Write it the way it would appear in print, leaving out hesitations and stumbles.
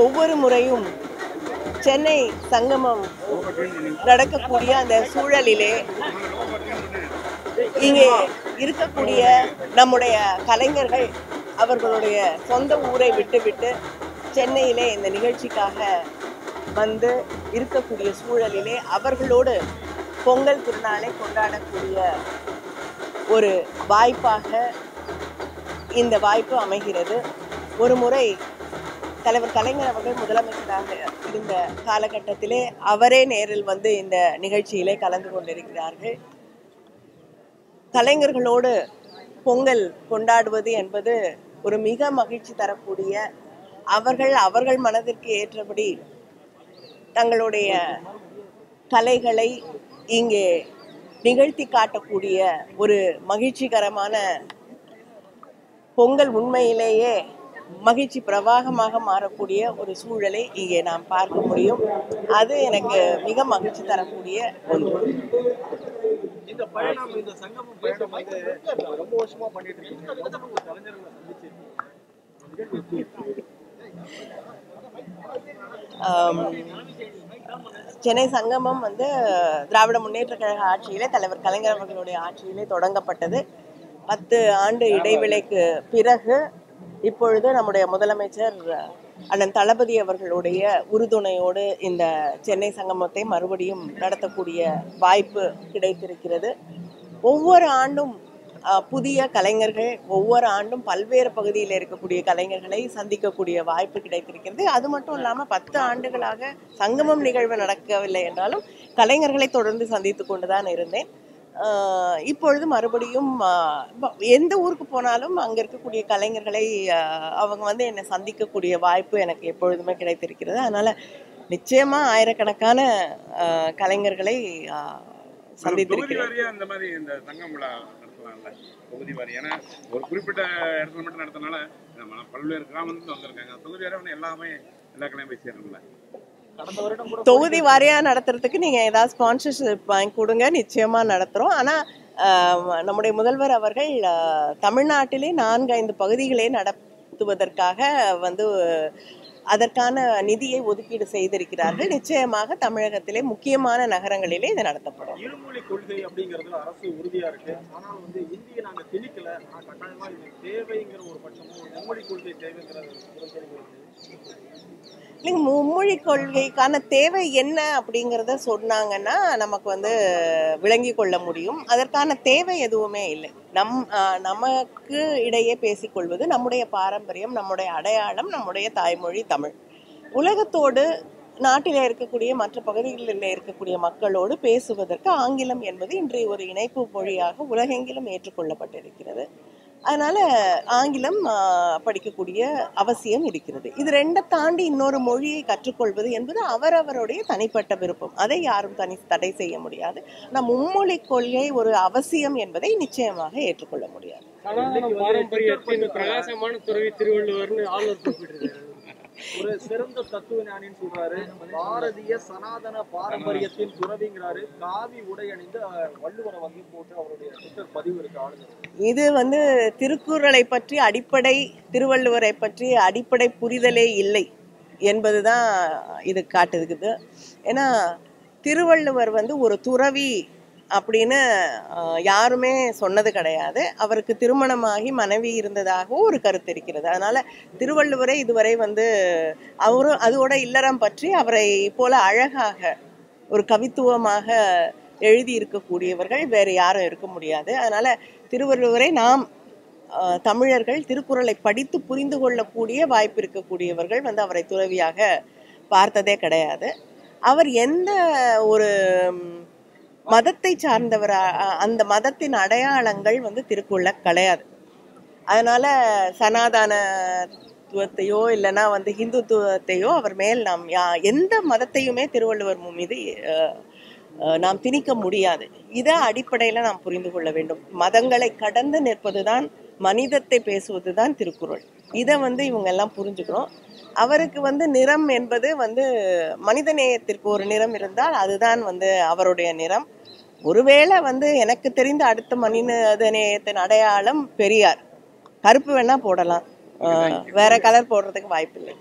ஒவ்வொரு முறையும் சென்னை சங்கமம் நடக்கக்கூடிய அந்த சூழலிலே இங்கே இருக்கக்கூடிய நம்முடைய கலைஞர்கள் அவர்களுடைய சொந்த ஊரை விட்டுவிட்டு சென்னையிலே இந்த நிகழ்ச்சிக்காக வந்து இருக்கக்கூடிய சூழலிலே அவர்களோடு பொங்கல் திருநாளை கொண்டாடக்கூடிய ஒரு வாய்ப்பாக இந்த வாய்ப்பு அமைகிறது. ஒரு முறை தலைவர் கலைஞர் அவர்கள் முதலமைச்சராக இருந்த காலகட்டத்திலே அவரே நேரில் வந்து இந்த நிகழ்ச்சியிலே கலந்து கொண்டிருக்கிறார்கள். கலைஞர்களோடு பொங்கல் கொண்டாடுவது என்பது ஒரு மிக மகிழ்ச்சி தரக்கூடிய, அவர்கள் மனதிற்கு ஏற்றபடி தங்களுடைய கலைகளை இங்கே நிகழ்த்தி காட்டக்கூடிய ஒரு மகிழ்ச்சிகரமான பொங்கல் உண்மையிலேயே மகிழ்ச்சி பிரவாகமாக மாறக்கூடிய ஒரு சூழலை இங்கே நாம் பார்க்க முடியும். அது எனக்கு மிக மகிழ்ச்சி தரக்கூடிய ஒன்று. இந்த பயணம், இந்த சங்கமம் பயணம் வந்து ரொம்ப வருஷமா பண்ணிட்டு இருக்கீங்க. சென்னை சங்கமம் வந்து திராவிட முன்னேற்ற கழக ஆட்சியிலே தலைவர் கலைஞர் அவர்களுடைய ஆட்சியிலே தொடங்கப்பட்டது. 10 ஆண்டு இடைவேளைக்கு பிறகு இப்பொழுது நம்முடைய முதலமைச்சர் அண்ணன் தளபதி அவர்களுடைய உறுதுணையோடு இந்த சென்னை சங்கமத்தை மறுபடியும் நடத்தக்கூடிய வாய்ப்பு கிடைத்திருக்கிறது. ஒவ்வொரு ஆண்டும் புதிய கலைஞர்கள், ஒவ்வொரு ஆண்டும் பல்வேறு பகுதியில் இருக்கக்கூடிய கலைஞர்களை சந்திக்கக்கூடிய வாய்ப்பு கிடைத்திருக்கிறது. அது மட்டும் இல்லாமல் 10 ஆண்டுகளாக சங்கமம் நிகழ்வு நடக்கவில்லை என்றாலும் கலைஞர்களை தொடர்ந்து சந்தித்து கொண்டுதான் இருந்தேன். இப்பொழுது மறுபடியும் எந்த ஊருக்கு போனாலும் அங்கே இருக்கக்கூடிய கலைஞர்களை அவங்க வந்து என்னை சந்திக்கக்கூடிய வாய்ப்பு எனக்கு எப்பொழுதுமே கிடைத்திருக்கிறது. அதனால் நிச்சயமாக ஆயிரக்கணக்கான கலைஞர்களை சந்தித்திருக்கிறேன். அந்த மாதிரி இந்த சங்கம் விழா நடத்தலாம்ல, தொகுதி வாரி. ஏன்னா ஒரு குறிப்பிட்ட இடத்துல மட்டும் நடத்தினால பல்வேறு கிராமத்துல வந்திருக்காங்க. தொகுதி வாரி எல்லாமே எல்லா கலையும் போய் சேரணும்ல. தொகுதி வாரியா நடத்துறதுக்கு நீங்க ஏதாவது ஸ்பான்சர்ஷிப் வாங்கி கொடுங்க, நிச்சயமா நடத்துறோம். ஆனா நம்முடைய முதல்வர் அவர்கள் தமிழ்நாட்டிலே 4-5 பகுதிகளே நடத்துவதற்காக வந்து அதற்கான நிதியை ஒதுக்கீடு செய்திருக்கிறார்கள். நிச்சயமாக தமிழகத்திலே முக்கியமான நகரங்களிலே இது நடத்தப்படும். இருமொழி கொள்கை அப்படிங்கிறதுல அரசு உறுதியா இருக்கு. ஆனால் வந்து இந்திய நாங்க திணிக்கல, கட்டாயமா இது தேவைங்கிற ஒரு பட்சமும் மும்மொழி கொள்கை தேவைங்கிறது. இல்லைங்க, மும்மொழி கொள்கைக்கான தேவை என்ன அப்படிங்கிறத சொன்னாங்கன்னா நமக்கு வந்து விளங்கி கொள்ள முடியும். அதற்கான தேவை எதுவுமே இல்லை. நமக்கு இடையே பேசிக்கொள்வது நம்முடைய பாரம்பரியம், நம்முடைய அடையாளம், நம்முடைய தாய்மொழி தமிழ். உலகத்தோடு நாட்டில் இருக்கக்கூடிய மற்ற பகுதிகளில் இருக்கக்கூடிய மக்களோடு பேசுவதற்கு ஆங்கிலம் என்பது இன்றைய ஒரு இணைப்பு மொழியாக உலகெங்கிலும் ஏற்றுக்கொள்ளப்பட்டிருக்கிறது. அதனால ஆங்கிலம் படிக்கக்கூடிய அவசியம் இருக்கிறது. இது 2 தாண்டி இன்னொரு மொழியை கற்றுக்கொள்வது என்பது அவரவருடைய தனிப்பட்ட விருப்பம். அதை யாரும் தடை செய்ய முடியாது. ஆனால் மும்மொழி கொள்கை ஒரு அவசியம் என்பதை நிச்சயமாக ஏற்றுக்கொள்ள முடியாது. பாரம்பரியத்தின் பிரகாசமான துறவி திருவள்ளுவர்னு ஆளுநர் குறிப்பிட்டிருக்காரு. ஒரு சிறந்த தத்துவ ஞானின்னு சொல்றாரு. பாரதிய சனாதன பாரம்பரியத்தின் துறவிங்கிறாரு. காவி உடை அணிந்து வள்ளுவரை வந்து போட்டு அவருடைய ட்விட்டர் பதிவு இருக்கு ஆளுநர். இது வந்து திருக்குறளை பற்றி அடிப்படை, திருவள்ளுவரை பற்றி அடிப்படை புரிதலே இல்லை என்பதுதான் இது காட்டுது. ஏன்னா திருவள்ளுவர் வந்து ஒரு துறவி அப்படின்னு யாருமே சொன்னது கிடையாது. அவருக்கு திருமணமாகி மனைவி இருந்ததாகவும் ஒரு கருத்து இருக்கிறது. அதனால திருவள்ளுவரை இதுவரை வந்து அவரும் அதோட இல்லறம் பற்றி அவரை போல அழகாக ஒரு கவித்துவமாக எழுதி இருக்கக்கூடியவர்கள் வேறு யாரும் இருக்க முடியாது. அதனால திருவள்ளுவரை நாம் தமிழர்கள் திருக்குறளை படித்து புரிந்து கொள்ளக்கூடிய வாய்ப்பு இருக்கக்கூடியவர்கள் வந்து அவரை துறவியாக பார்த்ததே கிடையாது. அவர் எந்த ஒரு மதத்தை சார்ந்தவர், அந்த மதத்தின் அடையாளங்கள் வந்து திருக்குறள கிடையாது. அதனால சனாதனத்துவத்தையோ இல்லைன்னா வந்து ஹிந்துத்துவத்தையோ அவர் மேல் நாம் எந்த மதத்தையுமே திருவள்ளுவர் மீது நாம் திணிக்க முடியாது. இதை அடிப்படையில் நாம் புரிந்து கொள்ள வேண்டும். மதங்களை கடந்து நிற்பதுதான், மனிதத்தை பேசுவதுதான் திருக்குறள். இதை வந்து இவங்க எல்லாம் புரிஞ்சுக்கிறோம். அவருக்கு வந்து நிறம் என்பது வந்து மனிதநேயத்திற்கு ஒரு நிறம் இருந்தால் அதுதான் வந்து அவருடைய நிறம். ஒருவேளை வந்து எனக்கு தெரிந்த அடுத்த மனிதநேயத்தின் அடையாளம் பெரியார். கருப்பு வேணா போடலாம், வேற கலர் போடுறதுக்கு வாய்ப்பு இல்லை.